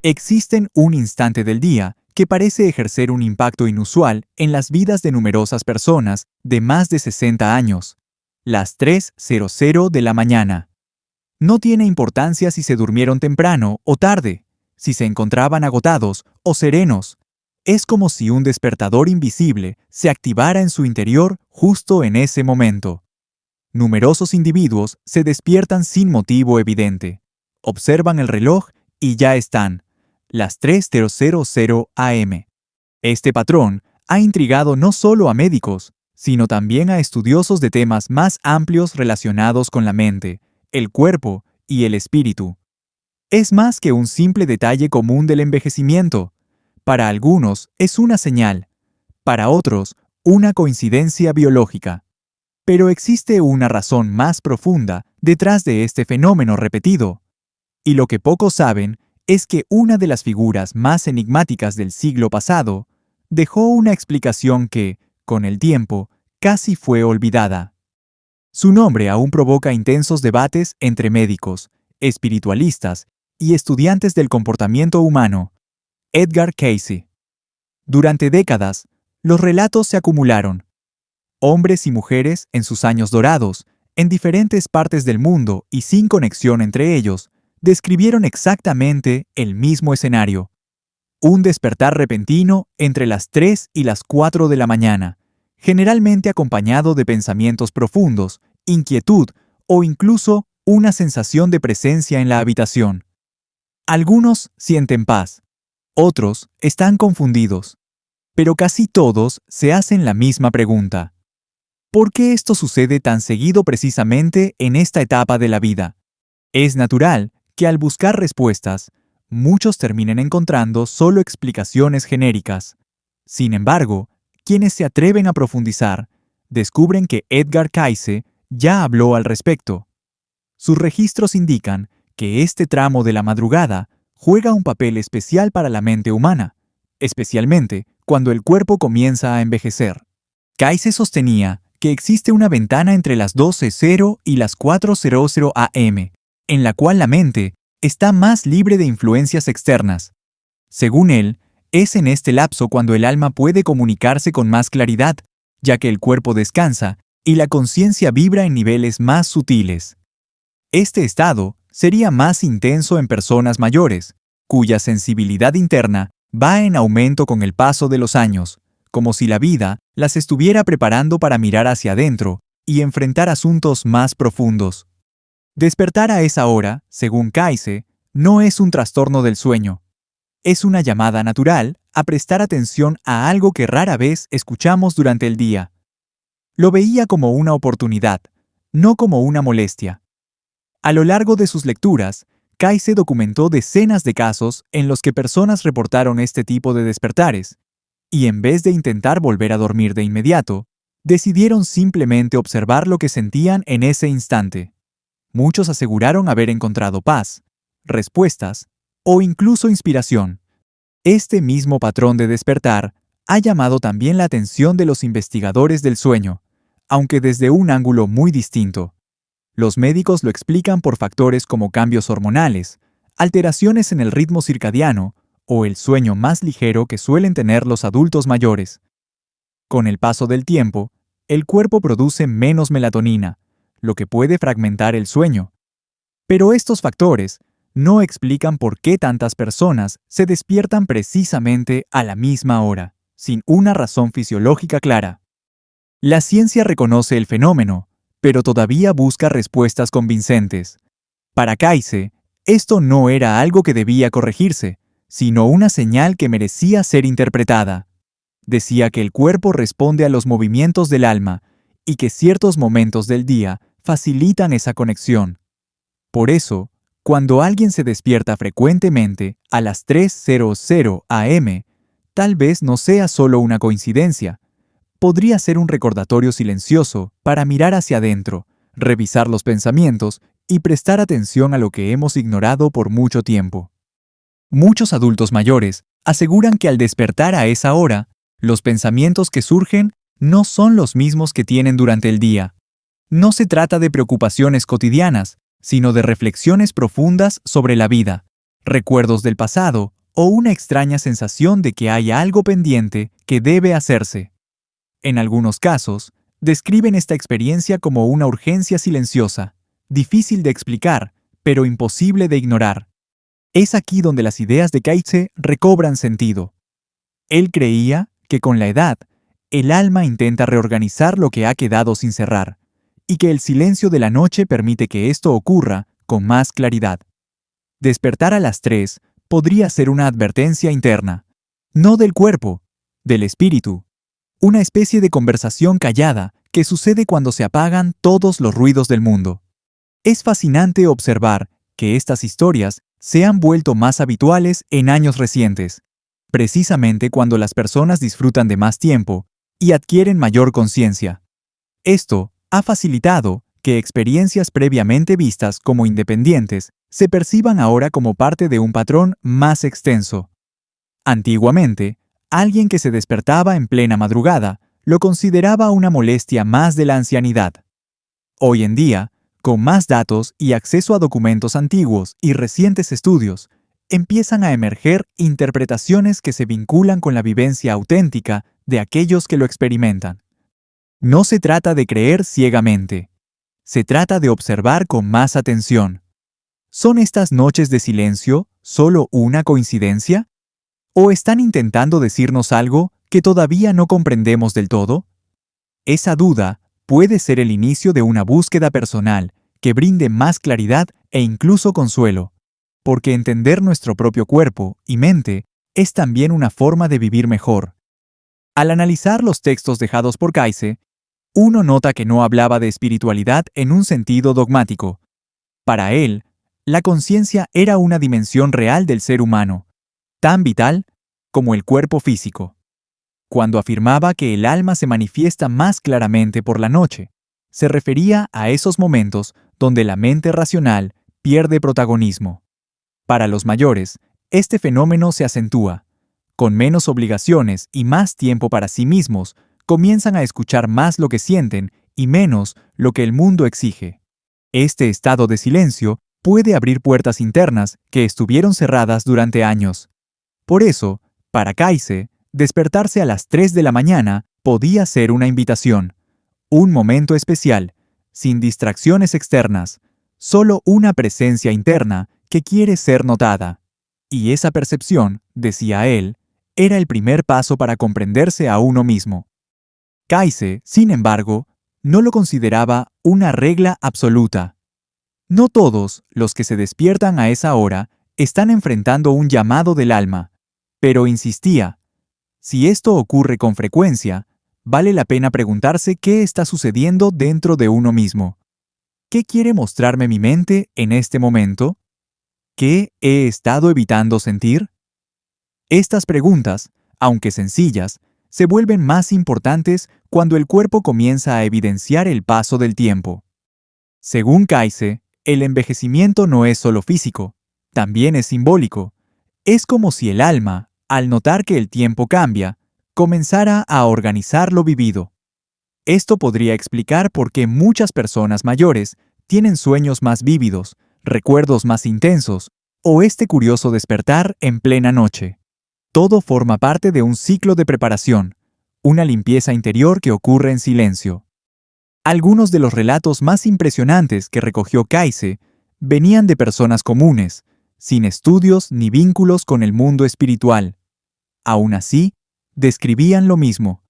Existen un instante del día que parece ejercer un impacto inusual en las vidas de numerosas personas de más de 60 años. Las 3:00 de la mañana. No tiene importancia si se durmieron temprano o tarde, si se encontraban agotados o serenos. Es como si un despertador invisible se activara en su interior justo en ese momento. Numerosos individuos se despiertan sin motivo evidente. Observan el reloj y ya están. Las 3:00 am. Este patrón ha intrigado no solo a médicos, sino también a estudiosos de temas más amplios relacionados con la mente, el cuerpo y el espíritu. Es más que un simple detalle común del envejecimiento. Para algunos es una señal, para otros una coincidencia biológica. Pero existe una razón más profunda detrás de este fenómeno repetido. Y lo que pocos saben es que una de las figuras más enigmáticas del siglo pasado dejó una explicación que, con el tiempo, casi fue olvidada. Su nombre aún provoca intensos debates entre médicos, espiritualistas y estudiantes del comportamiento humano. Edgar Cayce. Durante décadas, los relatos se acumularon. Hombres y mujeres en sus años dorados, en diferentes partes del mundo y sin conexión entre ellos, describieron exactamente el mismo escenario. Un despertar repentino entre las 3 y las 4 de la mañana, generalmente acompañado de pensamientos profundos, inquietud o incluso una sensación de presencia en la habitación. Algunos sienten paz, otros están confundidos, pero casi todos se hacen la misma pregunta. ¿Por qué esto sucede tan seguido precisamente en esta etapa de la vida? Es natural que al buscar respuestas, muchos terminen encontrando solo explicaciones genéricas. Sin embargo, quienes se atreven a profundizar, descubren que Edgar Cayce ya habló al respecto. Sus registros indican que este tramo de la madrugada juega un papel especial para la mente humana, especialmente cuando el cuerpo comienza a envejecer. Cayce sostenía que existe una ventana entre las 12:00 y las 4:00 am, en la cual la mente está más libre de influencias externas. Según él, es en este lapso cuando el alma puede comunicarse con más claridad, ya que el cuerpo descansa y la conciencia vibra en niveles más sutiles. Este estado sería más intenso en personas mayores, cuya sensibilidad interna va en aumento con el paso de los años, como si la vida las estuviera preparando para mirar hacia adentro y enfrentar asuntos más profundos. Despertar a esa hora, según Cayce, no es un trastorno del sueño. Es una llamada natural a prestar atención a algo que rara vez escuchamos durante el día. Lo veía como una oportunidad, no como una molestia. A lo largo de sus lecturas, Cayce documentó decenas de casos en los que personas reportaron este tipo de despertares, y en vez de intentar volver a dormir de inmediato, decidieron simplemente observar lo que sentían en ese instante. Muchos aseguraron haber encontrado paz, respuestas o incluso inspiración. Este mismo patrón de despertar ha llamado también la atención de los investigadores del sueño, aunque desde un ángulo muy distinto. Los médicos lo explican por factores como cambios hormonales, alteraciones en el ritmo circadiano o el sueño más ligero que suelen tener los adultos mayores. Con el paso del tiempo, el cuerpo produce menos melatonina, lo que puede fragmentar el sueño. Pero estos factores no explican por qué tantas personas se despiertan precisamente a la misma hora, sin una razón fisiológica clara. La ciencia reconoce el fenómeno, pero todavía busca respuestas convincentes. Para Cayce, esto no era algo que debía corregirse, sino una señal que merecía ser interpretada. Decía que el cuerpo responde a los movimientos del alma y que ciertos momentos del día facilitan esa conexión. Por eso, cuando alguien se despierta frecuentemente a las 3:00 am, tal vez no sea solo una coincidencia. Podría ser un recordatorio silencioso para mirar hacia adentro, revisar los pensamientos y prestar atención a lo que hemos ignorado por mucho tiempo. Muchos adultos mayores aseguran que al despertar a esa hora, los pensamientos que surgen no son los mismos que tienen durante el día. No se trata de preocupaciones cotidianas, sino de reflexiones profundas sobre la vida, recuerdos del pasado o una extraña sensación de que hay algo pendiente que debe hacerse. En algunos casos, describen esta experiencia como una urgencia silenciosa, difícil de explicar, pero imposible de ignorar. Es aquí donde las ideas de Kaize recobran sentido. Él creía que con la edad, el alma intenta reorganizar lo que ha quedado sin cerrar, y que el silencio de la noche permite que esto ocurra con más claridad. Despertar a las 3 podría ser una advertencia interna, no del cuerpo, del espíritu, una especie de conversación callada que sucede cuando se apagan todos los ruidos del mundo. Es fascinante observar que estas historias se han vuelto más habituales en años recientes, precisamente cuando las personas disfrutan de más tiempo y adquieren mayor conciencia. Esto ha facilitado que experiencias previamente vistas como independientes se perciban ahora como parte de un patrón más extenso. Antiguamente, alguien que se despertaba en plena madrugada lo consideraba una molestia más de la ancianidad. Hoy en día, con más datos y acceso a documentos antiguos y recientes estudios, empiezan a emerger interpretaciones que se vinculan con la vivencia auténtica de aquellos que lo experimentan. No se trata de creer ciegamente. Se trata de observar con más atención. ¿Son estas noches de silencio solo una coincidencia? ¿O están intentando decirnos algo que todavía no comprendemos del todo? Esa duda puede ser el inicio de una búsqueda personal que brinde más claridad e incluso consuelo, porque entender nuestro propio cuerpo y mente es también una forma de vivir mejor. Al analizar los textos dejados por Kaize, uno nota que no hablaba de espiritualidad en un sentido dogmático. Para él, la conciencia era una dimensión real del ser humano, tan vital como el cuerpo físico. Cuando afirmaba que el alma se manifiesta más claramente por la noche, se refería a esos momentos donde la mente racional pierde protagonismo. Para los mayores, este fenómeno se acentúa. Con menos obligaciones y más tiempo para sí mismos, comienzan a escuchar más lo que sienten y menos lo que el mundo exige. Este estado de silencio puede abrir puertas internas que estuvieron cerradas durante años. Por eso, para Kaize, despertarse a las 3 de la mañana podía ser una invitación, un momento especial, sin distracciones externas, solo una presencia interna que quiere ser notada. Y esa percepción, decía él, era el primer paso para comprenderse a uno mismo. Kaize, sin embargo, no lo consideraba una regla absoluta. No todos los que se despiertan a esa hora están enfrentando un llamado del alma, pero insistía, si esto ocurre con frecuencia, vale la pena preguntarse qué está sucediendo dentro de uno mismo. ¿Qué quiere mostrarme mi mente en este momento? ¿Qué he estado evitando sentir? Estas preguntas, aunque sencillas, se vuelven más importantes cuando el cuerpo comienza a evidenciar el paso del tiempo. Según Kaize, el envejecimiento no es solo físico, también es simbólico. Es como si el alma, al notar que el tiempo cambia, comenzara a organizar lo vivido. Esto podría explicar por qué muchas personas mayores tienen sueños más vívidos, recuerdos más intensos, o este curioso despertar en plena noche. Todo forma parte de un ciclo de preparación, una limpieza interior que ocurre en silencio. Algunos de los relatos más impresionantes que recogió Kaize venían de personas comunes, sin estudios ni vínculos con el mundo espiritual. Aún así, describían lo mismo.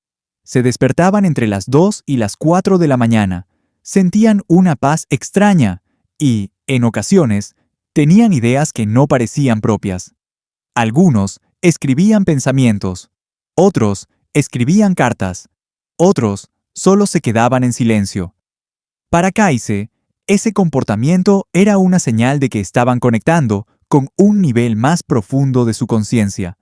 Se despertaban entre las 2 y las 4 de la mañana, sentían una paz extraña y, en ocasiones, tenían ideas que no parecían propias. Algunos escribían pensamientos, otros escribían cartas, otros solo se quedaban en silencio. Para Kaize, ese comportamiento era una señal de que estaban conectando con un nivel más profundo de su conciencia.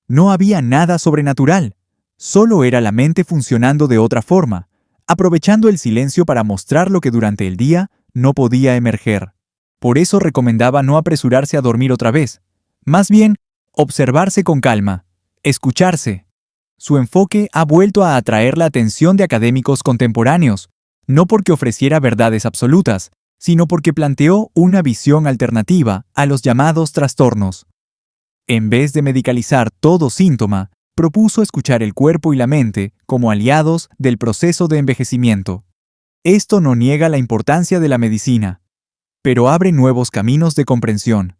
No había nada sobrenatural, solo era la mente funcionando de otra forma, aprovechando el silencio para mostrar lo que durante el día no podía emerger. Por eso recomendaba no apresurarse a dormir otra vez, más bien observarse con calma, escucharse. Su enfoque ha vuelto a atraer la atención de académicos contemporáneos, no porque ofreciera verdades absolutas, sino porque planteó una visión alternativa a los llamados trastornos. En vez de medicalizar todo síntoma, propuso escuchar el cuerpo y la mente como aliados del proceso de envejecimiento. Esto no niega la importancia de la medicina, pero abre nuevos caminos de comprensión.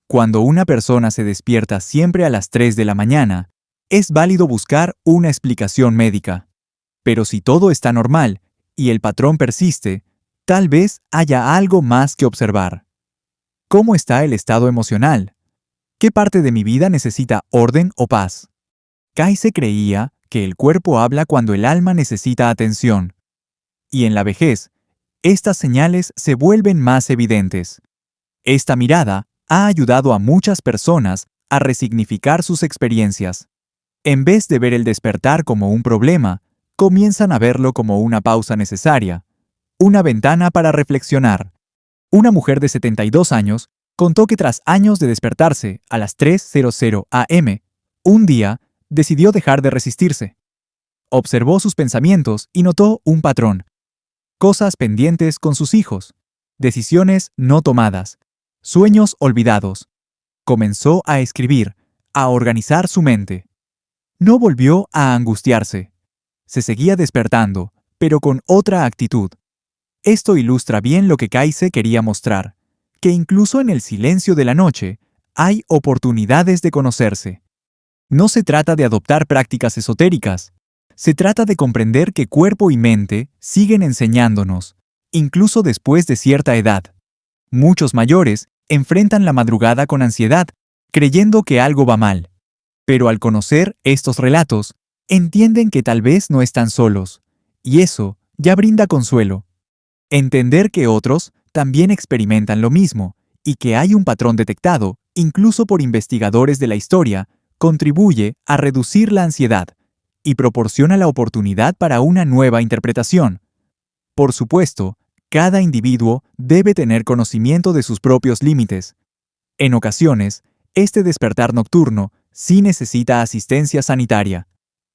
Cuando una persona se despierta siempre a las 3 de la mañana, es válido buscar una explicación médica. Pero si todo está normal y el patrón persiste, tal vez haya algo más que observar. ¿Cómo está el estado emocional? ¿Qué parte de mi vida necesita orden o paz? Kayse creía que el cuerpo habla cuando el alma necesita atención. Y en la vejez, estas señales se vuelven más evidentes. Esta mirada ha ayudado a muchas personas a resignificar sus experiencias. En vez de ver el despertar como un problema, comienzan a verlo como una pausa necesaria, una ventana para reflexionar. Una mujer de 72 años contó que tras años de despertarse a las 3:00 am, un día decidió dejar de resistirse. Observó sus pensamientos y notó un patrón. Cosas pendientes con sus hijos, decisiones no tomadas, sueños olvidados. Comenzó a escribir, a organizar su mente. No volvió a angustiarse. Se seguía despertando, pero con otra actitud. Esto ilustra bien lo que Kayse quería mostrar, que incluso en el silencio de la noche hay oportunidades de conocerse. No se trata de adoptar prácticas esotéricas. Se trata de comprender que cuerpo y mente siguen enseñándonos, incluso después de cierta edad. Muchos mayores enfrentan la madrugada con ansiedad, creyendo que algo va mal. Pero al conocer estos relatos, entienden que tal vez no están solos, y eso ya brinda consuelo. Entender que otros también experimentan lo mismo, y que hay un patrón detectado, incluso por investigadores de la historia, contribuye a reducir la ansiedad y proporciona la oportunidad para una nueva interpretación. Por supuesto, cada individuo debe tener conocimiento de sus propios límites. En ocasiones, este despertar nocturno sí necesita asistencia sanitaria.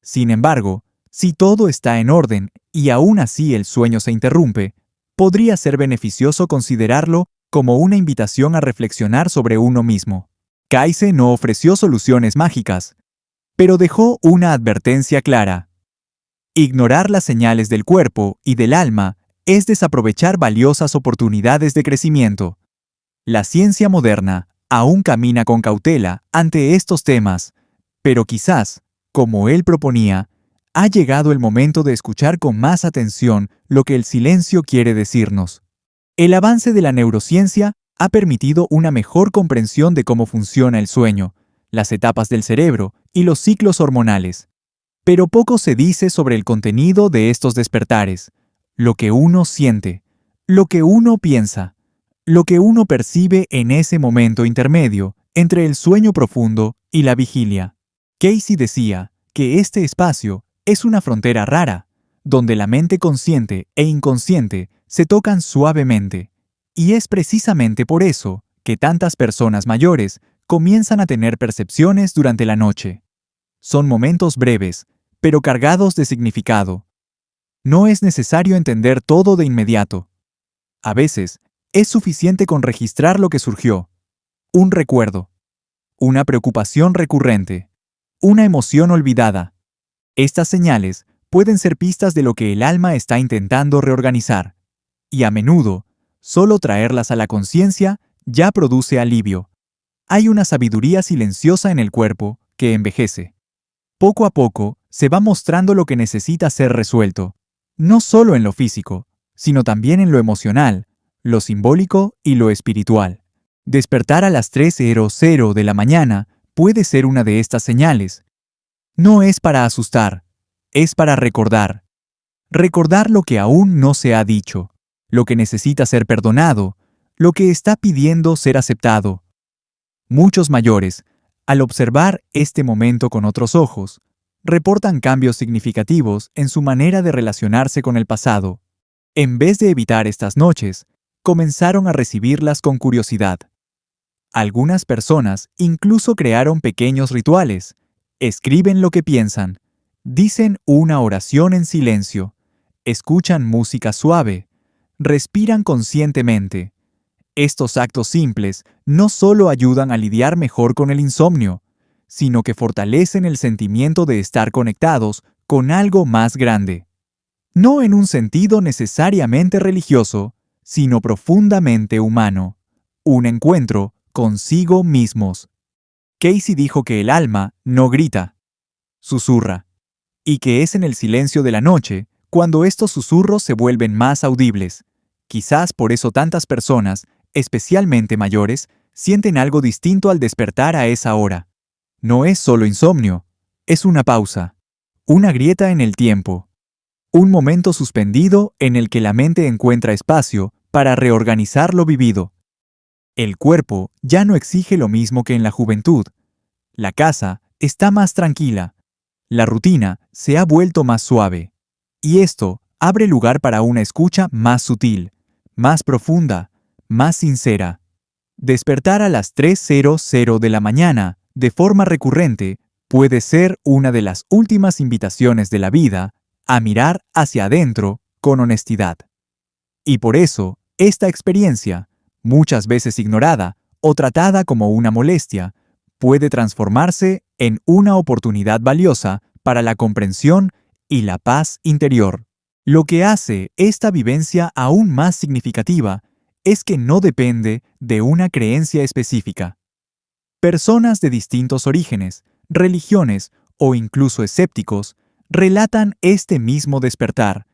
Sin embargo, si todo está en orden y aún así el sueño se interrumpe, podría ser beneficioso considerarlo como una invitación a reflexionar sobre uno mismo. Kayse no ofreció soluciones mágicas, pero dejó una advertencia clara. Ignorar las señales del cuerpo y del alma es desaprovechar valiosas oportunidades de crecimiento. La ciencia moderna aún camina con cautela ante estos temas, pero quizás, como él proponía, ha llegado el momento de escuchar con más atención lo que el silencio quiere decirnos. El avance de la neurociencia ha permitido una mejor comprensión de cómo funciona el sueño, las etapas del cerebro y los ciclos hormonales. Pero poco se dice sobre el contenido de estos despertares, lo que uno siente, lo que uno piensa, lo que uno percibe en ese momento intermedio entre el sueño profundo y la vigilia. Kayse decía que este espacio es una frontera rara, donde la mente consciente e inconsciente se tocan suavemente, y es precisamente por eso que tantas personas mayores comienzan a tener percepciones durante la noche. Son momentos breves, pero cargados de significado. No es necesario entender todo de inmediato. A veces, es suficiente con registrar lo que surgió. Un recuerdo, una preocupación recurrente, una emoción olvidada. Estas señales pueden ser pistas de lo que el alma está intentando reorganizar, y a menudo, solo traerlas a la conciencia ya produce alivio. Hay una sabiduría silenciosa en el cuerpo que envejece. Poco a poco se va mostrando lo que necesita ser resuelto, no solo en lo físico, sino también en lo emocional, lo simbólico y lo espiritual. Despertar a las 3:00 de la mañana puede ser una de estas señales. No es para asustar, es para recordar. Recordar lo que aún no se ha dicho, lo que necesita ser perdonado, lo que está pidiendo ser aceptado. Muchos mayores, al observar este momento con otros ojos, reportan cambios significativos en su manera de relacionarse con el pasado. En vez de evitar estas noches, comenzaron a recibirlas con curiosidad. Algunas personas incluso crearon pequeños rituales, escriben lo que piensan, dicen una oración en silencio, escuchan música suave, respiran conscientemente. Estos actos simples no solo ayudan a lidiar mejor con el insomnio, sino que fortalecen el sentimiento de estar conectados con algo más grande. No en un sentido necesariamente religioso, sino profundamente humano. Un encuentro consigo mismos. Casey dijo que el alma no grita, susurra, y que es en el silencio de la noche cuando estos susurros se vuelven más audibles. Quizás por eso tantas personas, especialmente mayores, sienten algo distinto al despertar a esa hora. No es solo insomnio, es una pausa, una grieta en el tiempo, un momento suspendido en el que la mente encuentra espacio para reorganizar lo vivido. El cuerpo ya no exige lo mismo que en la juventud. La casa está más tranquila. La rutina se ha vuelto más suave. Y esto abre lugar para una escucha más sutil, más profunda, más sincera. Despertar a las 3:00 de la mañana, de forma recurrente, puede ser una de las últimas invitaciones de la vida a mirar hacia adentro con honestidad. Y por eso, esta experiencia, muchas veces ignorada o tratada como una molestia, puede transformarse en una oportunidad valiosa para la comprensión y la paz interior. Lo que hace esta vivencia aún más significativa es que no depende de una creencia específica. Personas de distintos orígenes, religiones o incluso escépticos relatan este mismo despertar.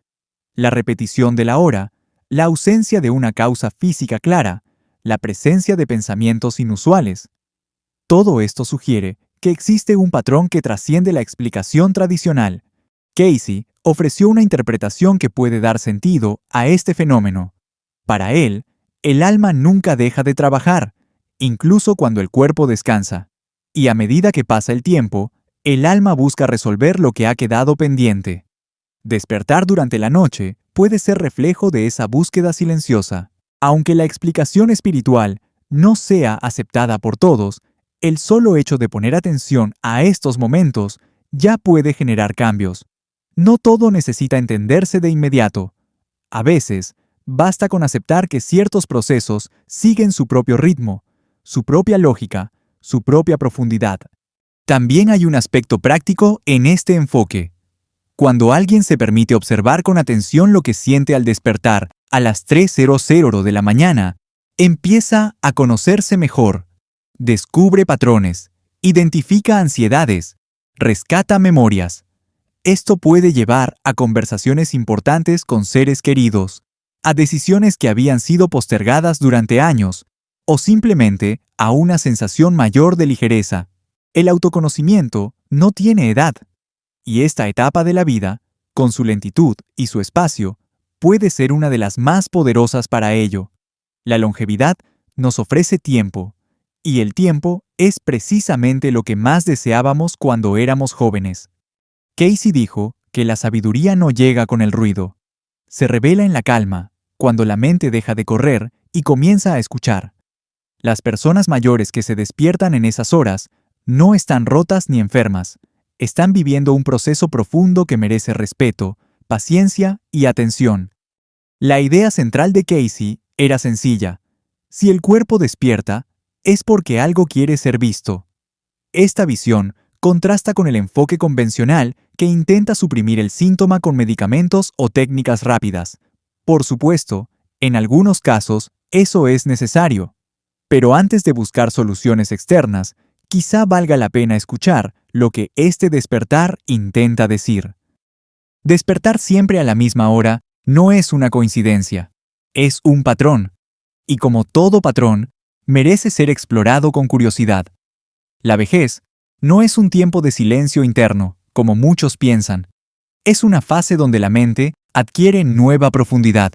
La repetición de la hora, la ausencia de una causa física clara, la presencia de pensamientos inusuales. Todo esto sugiere que existe un patrón que trasciende la explicación tradicional. Casey ofreció una interpretación que puede dar sentido a este fenómeno. Para él, el alma nunca deja de trabajar, incluso cuando el cuerpo descansa. Y a medida que pasa el tiempo, el alma busca resolver lo que ha quedado pendiente. Despertar durante la noche puede ser reflejo de esa búsqueda silenciosa. Aunque la explicación espiritual no sea aceptada por todos, el solo hecho de poner atención a estos momentos ya puede generar cambios. No todo necesita entenderse de inmediato. A veces, basta con aceptar que ciertos procesos siguen su propio ritmo, su propia lógica, su propia profundidad. También hay un aspecto práctico en este enfoque. Cuando alguien se permite observar con atención lo que siente al despertar a las 3:00 de la mañana, empieza a conocerse mejor, descubre patrones, identifica ansiedades, rescata memorias. Esto puede llevar a conversaciones importantes con seres queridos, a decisiones que habían sido postergadas durante años, o simplemente a una sensación mayor de ligereza. El autoconocimiento no tiene edad, y esta etapa de la vida, con su lentitud y su espacio, puede ser una de las más poderosas para ello. La longevidad nos ofrece tiempo, y el tiempo es precisamente lo que más deseábamos cuando éramos jóvenes. Casey dijo que la sabiduría no llega con el ruido. Se revela en la calma, cuando la mente deja de correr y comienza a escuchar. Las personas mayores que se despiertan en esas horas no están rotas ni enfermas, están viviendo un proceso profundo que merece respeto, paciencia y atención. La idea central de Casey era sencilla. Si el cuerpo despierta, es porque algo quiere ser visto. Esta visión contrasta con el enfoque convencional que intenta suprimir el síntoma con medicamentos o técnicas rápidas. Por supuesto, en algunos casos, eso es necesario. Pero antes de buscar soluciones externas, quizá valga la pena escuchar lo que este despertar intenta decir. Despertar siempre a la misma hora no es una coincidencia, es un patrón, y como todo patrón, merece ser explorado con curiosidad. La vejez no es un tiempo de silencio interno, como muchos piensan. Es una fase donde la mente adquiere nueva profundidad,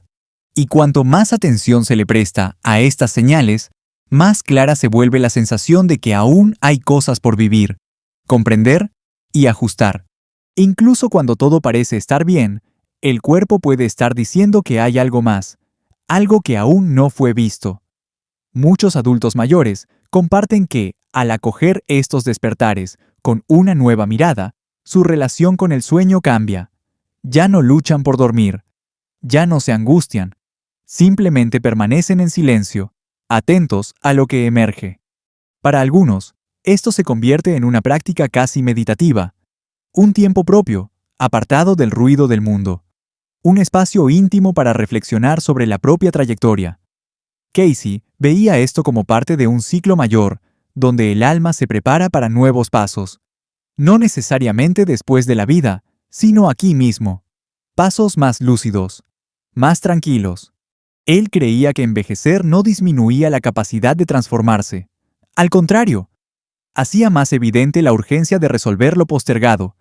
y cuanto más atención se le presta a estas señales, más clara se vuelve la sensación de que aún hay cosas por vivir, comprender y ajustar. Incluso cuando todo parece estar bien, el cuerpo puede estar diciendo que hay algo más, algo que aún no fue visto. Muchos adultos mayores comparten que, al acoger estos despertares con una nueva mirada, su relación con el sueño cambia. Ya no luchan por dormir, ya no se angustian, Simplemente permanecen en silencio, atentos a lo que emerge. Para algunos, esto se convierte en una práctica casi meditativa, un tiempo propio, apartado del ruido del mundo, un espacio íntimo para reflexionar sobre la propia trayectoria. Casey veía esto como parte de un ciclo mayor, donde el alma se prepara para nuevos pasos, no necesariamente después de la vida, sino aquí mismo. Pasos más lúcidos, más tranquilos. Él creía que envejecer no disminuía la capacidad de transformarse. Al contrario, hacía más evidente la urgencia de resolver lo postergado.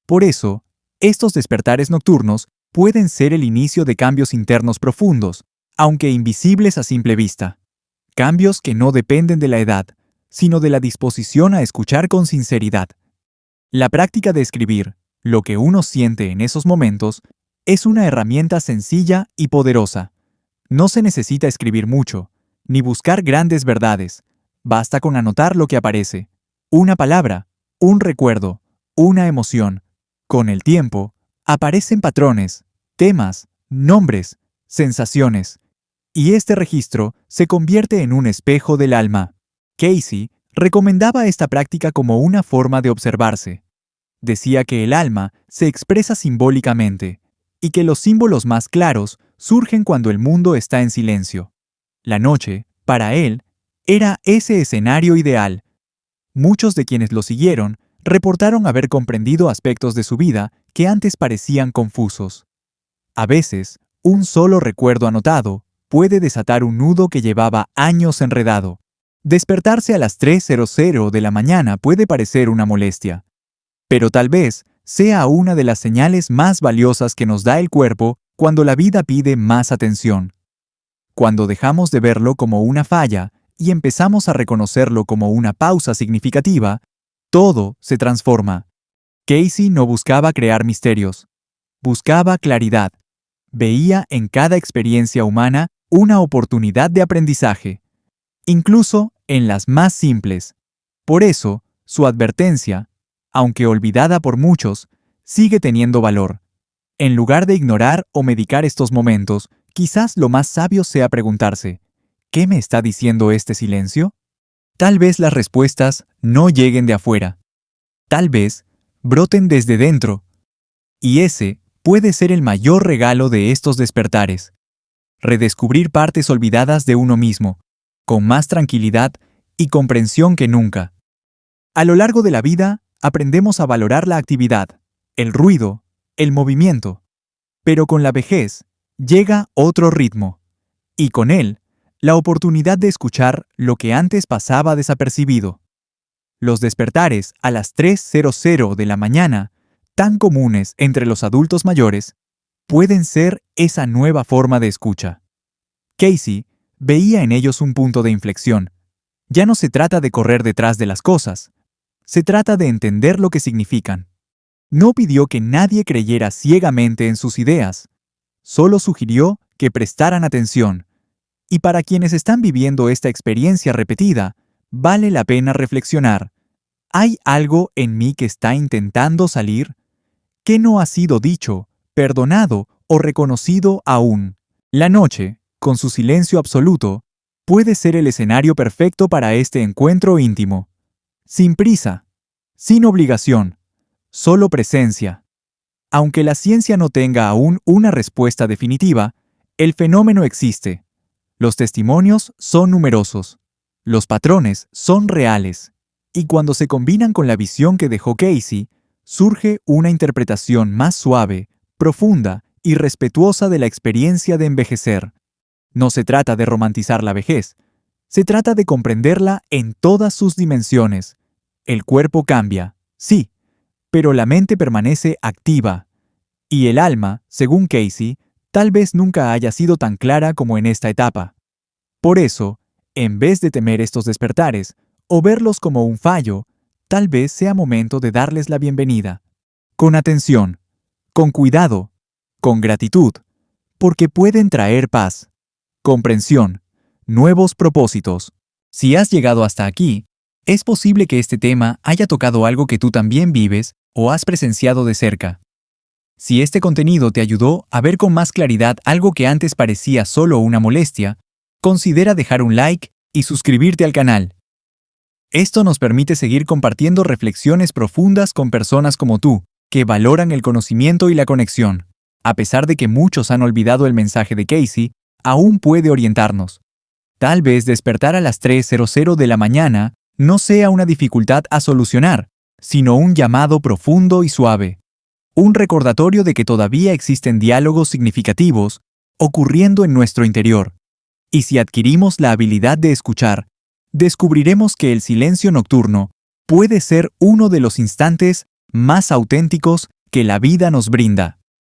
Por eso, estos despertares nocturnos pueden ser el inicio de cambios internos profundos, aunque invisibles a simple vista. Cambios que no dependen de la edad, sino de la disposición a escuchar con sinceridad. La práctica de escribir, lo que uno siente en esos momentos, es una herramienta sencilla y poderosa. No se necesita escribir mucho, ni buscar grandes verdades. Basta con anotar lo que aparece. Una palabra, un recuerdo, una emoción. Con el tiempo, aparecen patrones, temas, nombres, sensaciones. Y este registro se convierte en un espejo del alma. Casey recomendaba esta práctica como una forma de observarse. Decía que el alma se expresa simbólicamente y que los símbolos más claros surgen cuando el mundo está en silencio. La noche, para él, era ese escenario ideal. Muchos de quienes lo siguieron reportaron haber comprendido aspectos de su vida que antes parecían confusos. A veces, un solo recuerdo anotado puede desatar un nudo que llevaba años enredado. Despertarse a las 3:00 de la mañana puede parecer una molestia, pero tal vez sea una de las señales más valiosas que nos da el cuerpo cuando la vida pide más atención. Cuando dejamos de verlo como una falla y empezamos a reconocerlo como una pausa significativa, todo se transforma. Casey no buscaba crear misterios, buscaba claridad. Veía en cada experiencia humana una oportunidad de aprendizaje, incluso en las más simples. Por eso, su advertencia, aunque olvidada por muchos, sigue teniendo valor. En lugar de ignorar o medicar estos momentos, quizás lo más sabio sea preguntarse, ¿qué me está diciendo este silencio? Tal vez las respuestas no lleguen de afuera. Tal vez broten desde dentro. Y ese puede ser el mayor regalo de estos despertares. Redescubrir partes olvidadas de uno mismo, con más tranquilidad y comprensión que nunca. A lo largo de la vida, aprendemos a valorar la actividad, el ruido, el movimiento. Pero con la vejez llega otro ritmo, y con él, la oportunidad de escuchar lo que antes pasaba desapercibido. Los despertares a las 3:00 de la mañana, tan comunes entre los adultos mayores, pueden ser esa nueva forma de escucha. Casey veía en ellos un punto de inflexión. Ya no se trata de correr detrás de las cosas, se trata de entender lo que significan. No pidió que nadie creyera ciegamente en sus ideas, solo sugirió que prestaran atención. Y para quienes están viviendo esta experiencia repetida, vale la pena reflexionar. ¿Hay algo en mí que está intentando salir? ¿Qué no ha sido dicho, perdonado o reconocido aún? La noche, con su silencio absoluto, puede ser el escenario perfecto para este encuentro íntimo. Sin prisa, sin obligación, solo presencia. Aunque la ciencia no tenga aún una respuesta definitiva, el fenómeno existe. Los testimonios son numerosos. Los patrones son reales. Y cuando se combinan con la visión que dejó Casey, surge una interpretación más suave, profunda y respetuosa de la experiencia de envejecer. No se trata de romantizar la vejez, se trata de comprenderla en todas sus dimensiones. El cuerpo cambia, sí, pero la mente permanece activa. Y el alma, según Casey, tal vez nunca haya sido tan clara como en esta etapa. Por eso, en vez de temer estos despertares, o verlos como un fallo, tal vez sea momento de darles la bienvenida. Con atención, con cuidado, con gratitud, porque pueden traer paz, comprensión, nuevos propósitos. Si has llegado hasta aquí, es posible que este tema haya tocado algo que tú también vives o has presenciado de cerca. Si este contenido te ayudó a ver con más claridad algo que antes parecía solo una molestia, considera dejar un like y suscribirte al canal. Esto nos permite seguir compartiendo reflexiones profundas con personas como tú, que valoran el conocimiento y la conexión. A pesar de que muchos han olvidado el mensaje de Casey, aún puede orientarnos. Tal vez despertar a las 3:00 de la mañana no sea una dificultad a solucionar, sino un llamado profundo y suave. Un recordatorio de que todavía existen diálogos significativos ocurriendo en nuestro interior. Y si adquirimos la habilidad de escuchar, descubriremos que el silencio nocturno puede ser uno de los instantes más auténticos que la vida nos brinda.